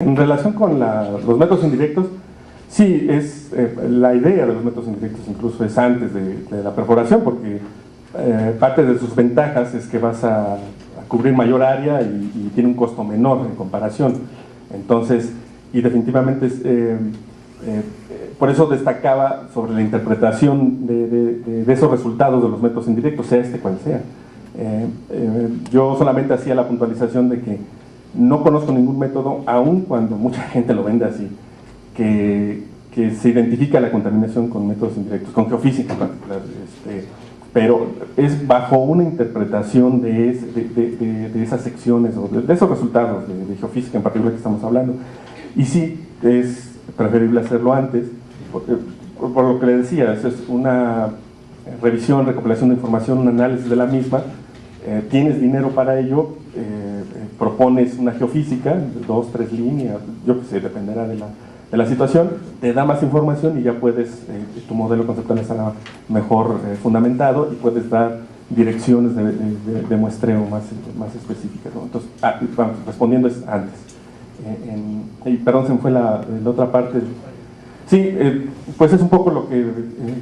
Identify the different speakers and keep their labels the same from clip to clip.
Speaker 1: En relación con los métodos indirectos, sí, es la idea de los métodos indirectos incluso es antes de la perforación, porque parte de sus ventajas es que vas a cubrir mayor área y tiene un costo menor en comparación. Entonces, y definitivamente por eso destacaba sobre la interpretación de esos resultados de los métodos indirectos, sea cual sea. Yo solamente hacía la puntualización de que no conozco ningún método, aun cuando mucha gente lo vende así, que se identifica la contaminación con métodos indirectos, con geofísica en particular, pero es bajo una interpretación de esas secciones o de esos resultados de geofísica en particular que estamos hablando. Y sí, es preferible hacerlo antes, por lo que le decía, es una revisión, recopilación de información, un análisis de la misma, tienes dinero para ello, propones una geofísica, 2, 3 líneas, yo que sé, dependerá de la situación, te da más información y ya puedes, tu modelo conceptual estará mejor fundamentado y puedes dar direcciones de muestreo más específicas, ¿no? Entonces, vamos, respondiendo es antes. Perdón, se me fue la otra parte. Sí, pues es un poco lo que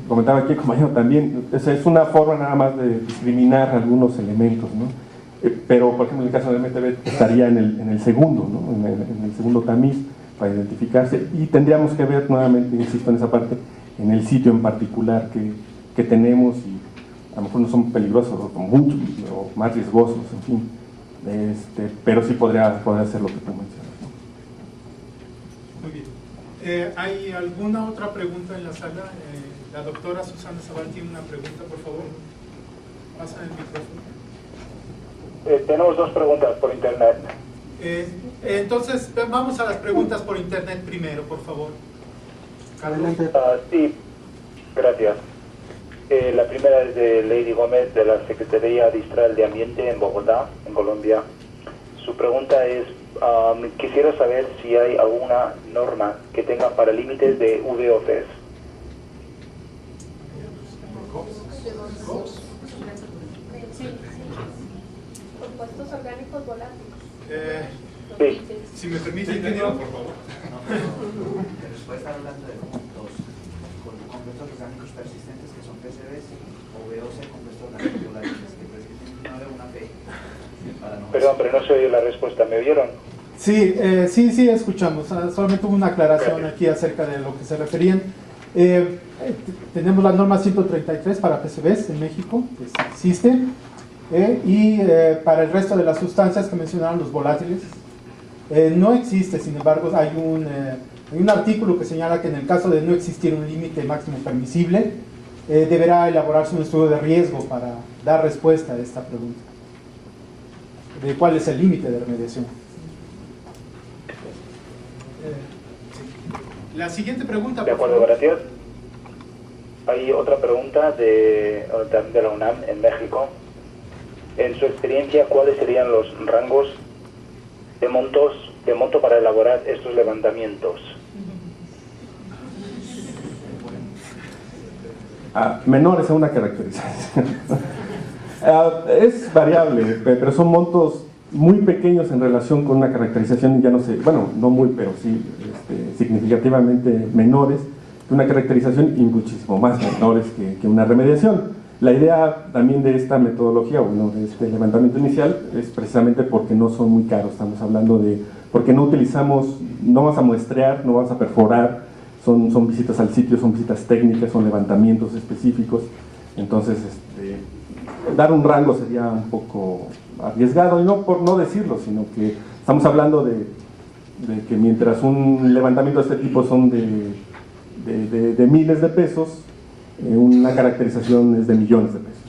Speaker 1: comentaba aquí el compañero también, es una forma nada más de discriminar algunos elementos, ¿no? Pero, por ejemplo, en el caso del MTB estaría en el segundo, ¿no? en el segundo tamiz para identificarse, y tendríamos que ver nuevamente, insisto en esa parte, en el sitio en particular que tenemos, y a lo mejor no son peligrosos o mucho, o más riesgosos, en fin, pero sí podría ser lo que tú mencionas, ¿no?
Speaker 2: Muy bien. ¿Hay alguna otra pregunta en la sala? La doctora Susana Zaval tiene una pregunta, por favor. Pasa el micrófono.
Speaker 3: Tenemos 2 preguntas por internet.
Speaker 2: Entonces, vamos a las preguntas por internet primero, por favor. Carlos.
Speaker 3: Sí, gracias. La primera es de Lady Gómez, de la Secretaría Distrital de Ambiente en Bogotá, en Colombia. Su pregunta es, quisiera saber si hay alguna norma que tenga para límites de VOCs.
Speaker 4: Compuestos orgánicos volátiles.
Speaker 3: Sí.
Speaker 2: Si me permite, ingeniero, por favor.
Speaker 5: Después está hablando de compuestos orgánicos persistentes que son PCBs o VOC, compuestos orgánicos volátiles que prescriben una P.
Speaker 3: Perdón, pero no se oye la respuesta, ¿me oyeron?
Speaker 2: Sí, escuchamos. Solamente hubo una aclaración aquí acerca de lo que se referían. Tenemos la norma 133 para PCBs en México, que existe, y para el resto de las sustancias que mencionaron, los volátiles, no existe. Sin embargo, hay un artículo que señala que en el caso de no existir un límite máximo permisible, deberá elaborarse un estudio de riesgo para dar respuesta a esta pregunta de cuál es el límite de remediación. La siguiente pregunta,
Speaker 3: De
Speaker 2: por
Speaker 3: acuerdo,
Speaker 2: favor.
Speaker 3: gracias. Hay otra pregunta de la UNAM en México. En su experiencia, ¿cuáles serían los rangos de monto para elaborar estos levantamientos?
Speaker 1: Menores a una caracterización. Es variable, pero son montos muy pequeños en relación con una caracterización, ya no sé, bueno, no muy, pero sí significativamente menores que una caracterización y muchísimo más menores que una remediación. La idea también de esta metodología, bueno, de este levantamiento inicial, es precisamente porque no son muy caros. Estamos hablando de, porque no utilizamos, no vamos a muestrear, no vamos a perforar, son visitas al sitio, son visitas técnicas, son levantamientos específicos. Entonces, dar un rango sería un poco arriesgado, y no por no decirlo, sino que estamos hablando de que mientras un levantamiento de este tipo son de miles de pesos, una caracterización es de millones de pesos.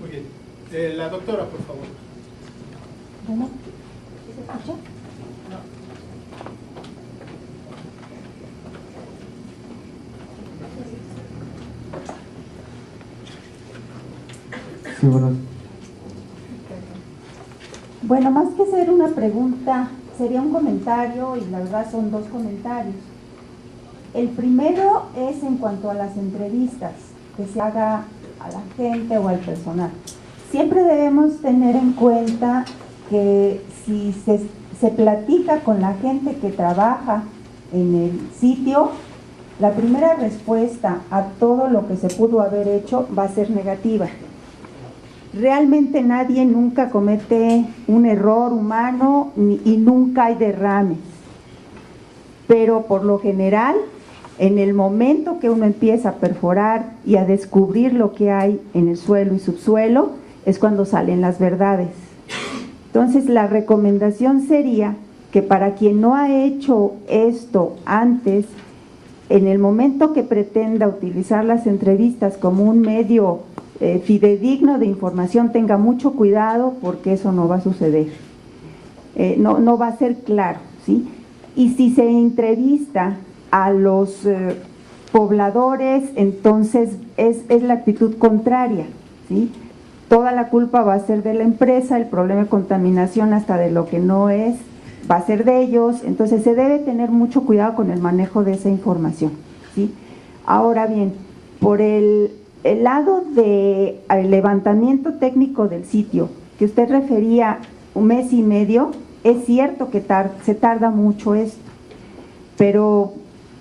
Speaker 2: Muy bien. La doctora, por favor.
Speaker 4: Bueno, ¿sí se escucha?
Speaker 1: Sí, bueno.
Speaker 4: Bueno, más que ser una pregunta, sería un comentario, y la verdad son 2 comentarios. El primero es en cuanto a las entrevistas que se haga a la gente o al personal. Siempre debemos tener en cuenta que si se se platica con la gente que trabaja en el sitio, la primera respuesta a todo lo que se pudo haber hecho va a ser negativa. Realmente nadie nunca comete un error humano y nunca hay derrames. Pero por lo general, en el momento que uno empieza a perforar y a descubrir lo que hay en el suelo y subsuelo, es cuando salen las verdades. Entonces, la recomendación sería que para quien no ha hecho esto antes, en el momento que pretenda utilizar las entrevistas como un medio fidedigno de información, tenga mucho cuidado, porque eso no va a suceder. No va a ser claro, ¿sí? Y si se entrevista a los pobladores, entonces es la actitud contraria, ¿sí? Toda la culpa va a ser de la empresa, el problema de contaminación hasta de lo que no es, va a ser de ellos. Entonces se debe tener mucho cuidado con el manejo de esa información, ¿sí? Ahora bien, por el lado del levantamiento técnico del sitio, que usted refería 1 mes y medio, es cierto que se tarda mucho esto, pero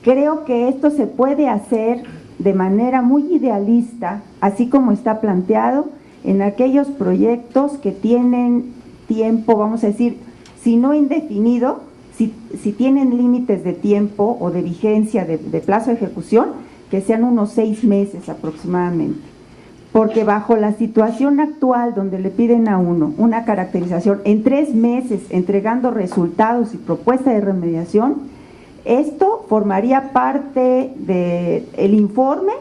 Speaker 4: creo que esto se puede hacer de manera muy idealista, así como está planteado, en aquellos proyectos que tienen tiempo, vamos a decir, si no indefinido, si tienen límites de tiempo o de vigencia, de plazo de ejecución, que sean unos 6 meses aproximadamente. Porque bajo la situación actual, donde le piden a uno una caracterización en 3 meses, entregando resultados y propuesta de remediación, esto formaría parte del informe,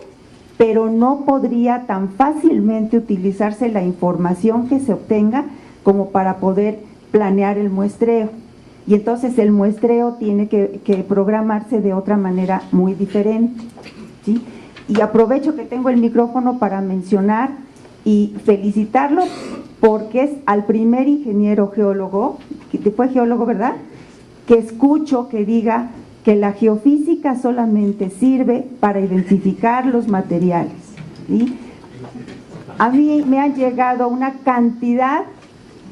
Speaker 4: pero no podría tan fácilmente utilizarse la información que se obtenga como para poder planear el muestreo. Y entonces el muestreo tiene que programarse de otra manera muy diferente, ¿sí? Y aprovecho que tengo el micrófono para mencionar y felicitarlo, porque es al primer ingeniero geólogo, que fue geólogo, ¿verdad?, que escucho que diga que la geofísica solamente sirve para identificar los materiales, ¿sí? A mí me han llegado una cantidad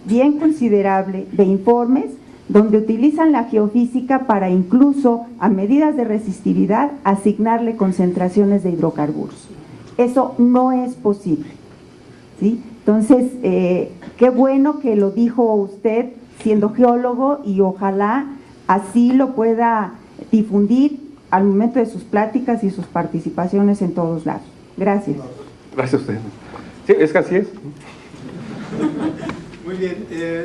Speaker 4: bien considerable de informes donde utilizan la geofísica para incluso a medidas de resistividad asignarle concentraciones de hidrocarburos. Eso no es posible, ¿sí? Entonces, qué bueno que lo dijo usted siendo geólogo, y ojalá así lo pueda difundir al momento de sus pláticas y sus participaciones en todos lados. Gracias.
Speaker 1: Gracias a usted. Sí, es que así es.
Speaker 2: Muy bien,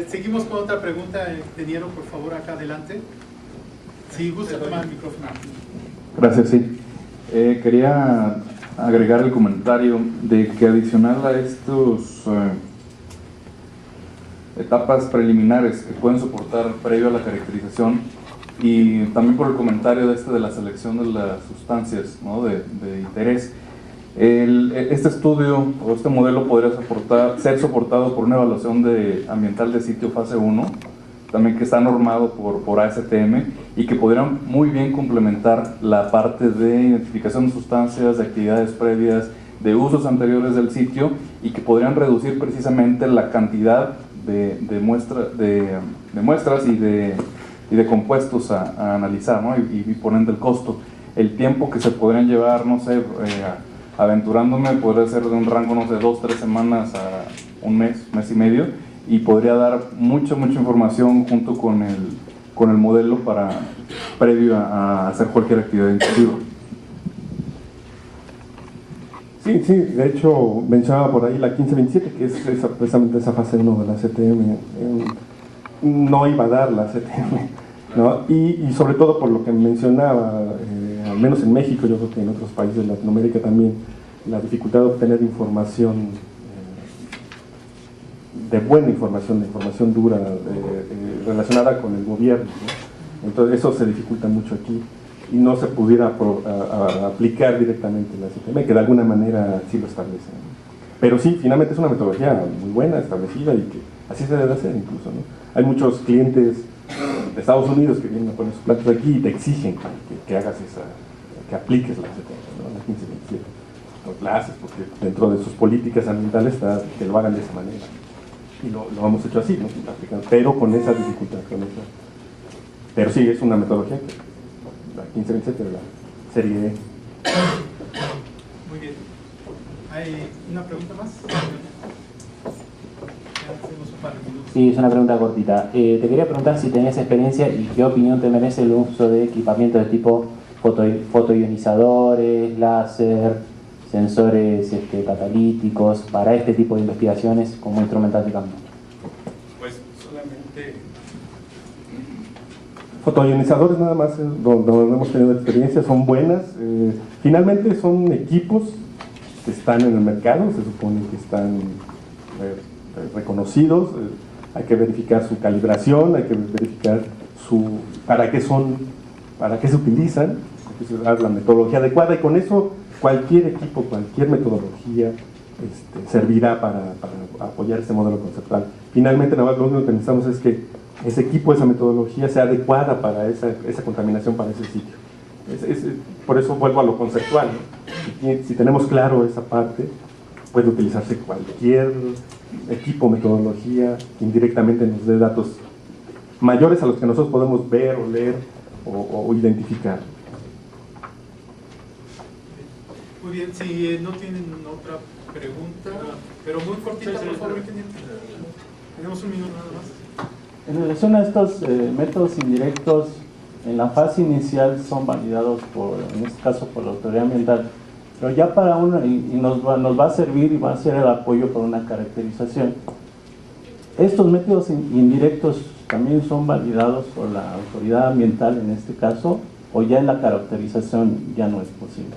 Speaker 2: seguimos con otra pregunta. Ingeniero, por favor, acá adelante. Si gusta tomar el micrófono.
Speaker 6: Gracias, sí. Quería agregar el comentario de que adicional a estos etapas preliminares que pueden soportar previo a la caracterización, y también por el comentario de la selección de las sustancias, ¿no?, de interés, este estudio o este modelo podría ser soportado por una evaluación ambiental de sitio fase 1, también que está normado por ASTM, y que podrían muy bien complementar la parte de identificación de sustancias, de actividades previas, de usos anteriores del sitio, y que podrían reducir precisamente la cantidad de muestras y de compuestos a analizar, ¿no?, y por ende el costo. El tiempo que se podrían llevar, no sé, aventurándome, podría ser de un rango, no sé, 2-3 semanas a 1 mes, mes y medio, y podría dar mucha información junto con el modelo previo a hacer cualquier actividad intensiva.
Speaker 1: Sí, de hecho mencionaba por ahí la 1527, que es precisamente esa fase 1 de la CTM. No iba a dar la CTM, ¿no? Y sobre todo por lo que mencionaba, al menos en México, yo creo que en otros países de Latinoamérica también, la dificultad de obtener información, de buena información, de información dura, relacionada con el gobierno, ¿no? Entonces eso se dificulta mucho aquí, y no se pudiera aplicar directamente la CTM, que de alguna manera sí lo establece, ¿no? Pero sí, finalmente es una metodología muy buena, establecida, y que así se debe hacer incluso, ¿no? Hay muchos clientes de Estados Unidos que vienen a poner sus plantas aquí y te exigen que hagas que apliques la CTM, ¿no?, la 1527. Pues la haces porque dentro de sus políticas ambientales está que lo hagan de esa manera. Y lo hemos hecho así, ¿no?, pero con esa dificultad, con esa Pero sí, es una metodología que la 1527 de la serie E.
Speaker 2: Muy bien. ¿Hay una pregunta más? Hacemos un par de minutos.
Speaker 7: Sí, es una pregunta cortita. Te quería preguntar si tenés experiencia y qué opinión te merece el uso de equipamiento de tipo fotoionizadores, láser, sensores catalíticos para este tipo de investigaciones como instrumental de campo.
Speaker 1: Pues solamente fotoionizadores nada más, donde hemos tenido experiencia, son buenas. Finalmente son equipos que están en el mercado, se supone que están reconocidos, hay que verificar su calibración, hay que verificar para qué se utilizan, hay que dar la metodología adecuada, y con eso cualquier equipo, cualquier metodología servirá para apoyar este modelo conceptual. Finalmente, nada más lo único que necesitamos es que ese equipo, esa metodología sea adecuada para esa contaminación, para ese sitio. Por eso vuelvo a lo conceptual, ¿no? Si tenemos claro esa parte, puede utilizarse cualquier equipo, metodología, que indirectamente nos dé datos mayores a los que nosotros podemos ver o leer o identificar.
Speaker 2: Muy bien, si no tienen otra pregunta, pero muy cortita, por favor, ingeniero. Tenemos un minuto nada más.
Speaker 8: En relación a estos métodos indirectos, en la fase inicial son validados en este caso por la autoridad ambiental, pero ya para nos va a servir y va a ser el apoyo para una caracterización. Estos métodos indirectos también son validados por la autoridad ambiental en este caso, o ya en la caracterización ya no es posible.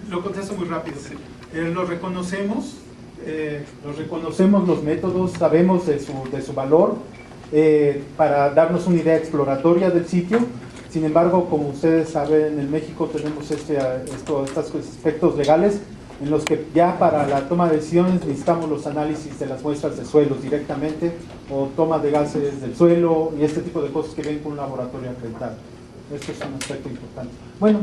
Speaker 2: Lo contesto muy rápido. Los reconocemos los métodos, sabemos de su valor para darnos una idea exploratoria del sitio. Sin embargo, como ustedes saben, en México tenemos estos aspectos legales en los que ya para la toma de decisiones necesitamos los análisis de las muestras de suelos directamente, o toma de gases del suelo y este tipo de cosas que ven con un laboratorio acreditado. Esto es un aspecto importante. Bueno.